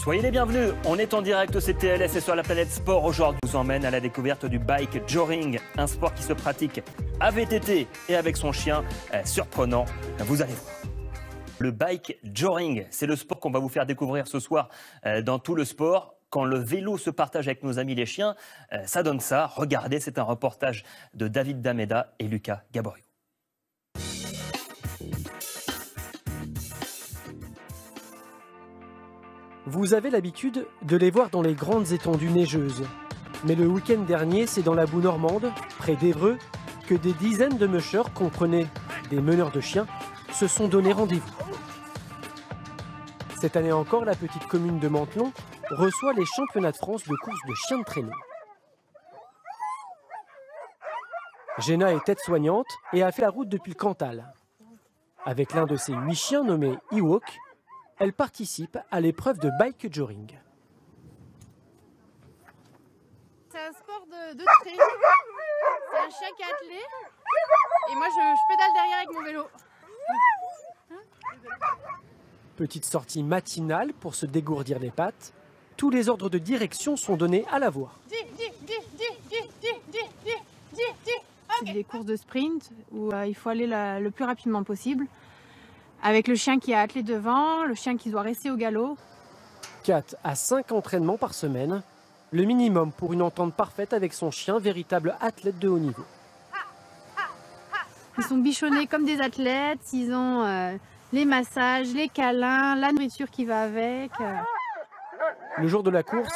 Soyez les bienvenus, on est en direct au CTLS et sur la planète sport aujourd'hui. On vous emmène à la découverte du bike joring, un sport qui se pratique à VTT et avec son chien. Surprenant, vous allez voir. Le bike joring, c'est le sport qu'on va vous faire découvrir ce soir dans Tout le sport. Quand le vélo se partage avec nos amis les chiens, ça donne ça. Regardez, c'est un reportage de David Dameda et Lucas Gaborio. Vous avez l'habitude de les voir dans les grandes étendues neigeuses. Mais le week-end dernier, c'est dans la boue normande, près d'Évreux, que des dizaines de mushers, comprenez des meneurs de chiens, se sont donné rendez-vous. Cette année encore, la petite commune de Mantelon reçoit les championnats de France de course de chiens de traîneau. Jenna est aide-soignante et a fait la route depuis le Cantal. Avec l'un de ses 8 chiens nommé Ewok, elle participe à l'épreuve de bike joring. C'est un sport de traîneau. C'est un chien qui est attelé. Et moi, je pédale derrière avec mon vélo. Petite sortie matinale pour se dégourdir les pattes. Tous les ordres de direction sont donnés à la voix. C'est des courses de sprint où il faut aller le plus rapidement possible. Avec le chien qui est attelé devant, le chien qui doit rester au galop. 4 à 5 entraînements par semaine, le minimum pour une entente parfaite avec son chien, véritable athlète de haut niveau. Ils sont bichonnés comme des athlètes, ils ont les massages, les câlins, la nourriture qui va avec. Le jour de la course,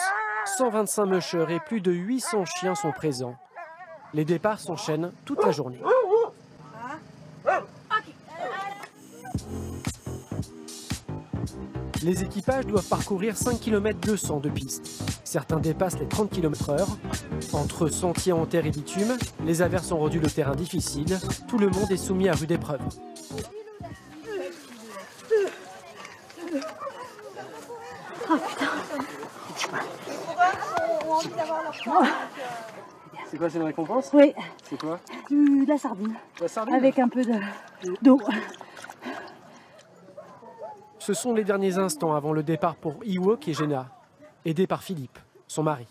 125 mushers et plus de 800 chiens sont présents. Les départs s'enchaînent toute la journée. Les équipages doivent parcourir 5 km 200 de pistes. Certains dépassent les 30 km/h. Entre sentiers en terre et bitume, les averses ont rendu le terrain difficile. Tout le monde est soumis à rude épreuve. Oh putain. C'est quoi, c'est une récompense? Oui. C'est quoi? De la sardine. La sardine? Avec un peu d'eau. Ce sont les derniers instants avant le départ pour Ewok et Jenna, aidés par Philippe, son mari.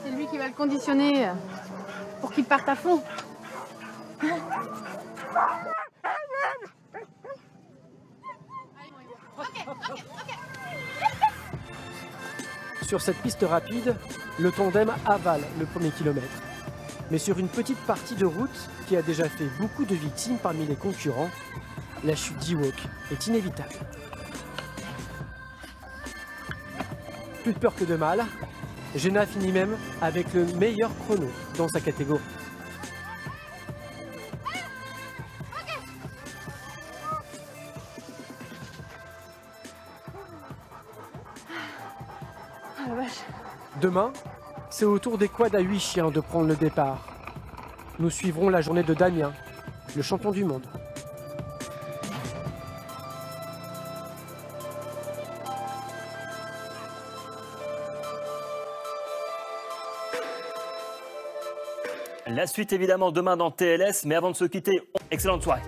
C'est lui qui va le conditionner pour qu'il parte à fond. Sur cette piste rapide, le tandem avale le premier kilomètre. Mais sur une petite partie de route qui a déjà fait beaucoup de victimes parmi les concurrents, la chute d'Ewok est inévitable. Plus de peur que de mal, Jenna finit même avec le meilleur chrono dans sa catégorie. Demain, c'est au tour des quads à 8 chiens de prendre le départ. Nous suivrons la journée de Damien, le champion du monde. La suite évidemment demain dans TLS, mais avant de se quitter, excellente soirée.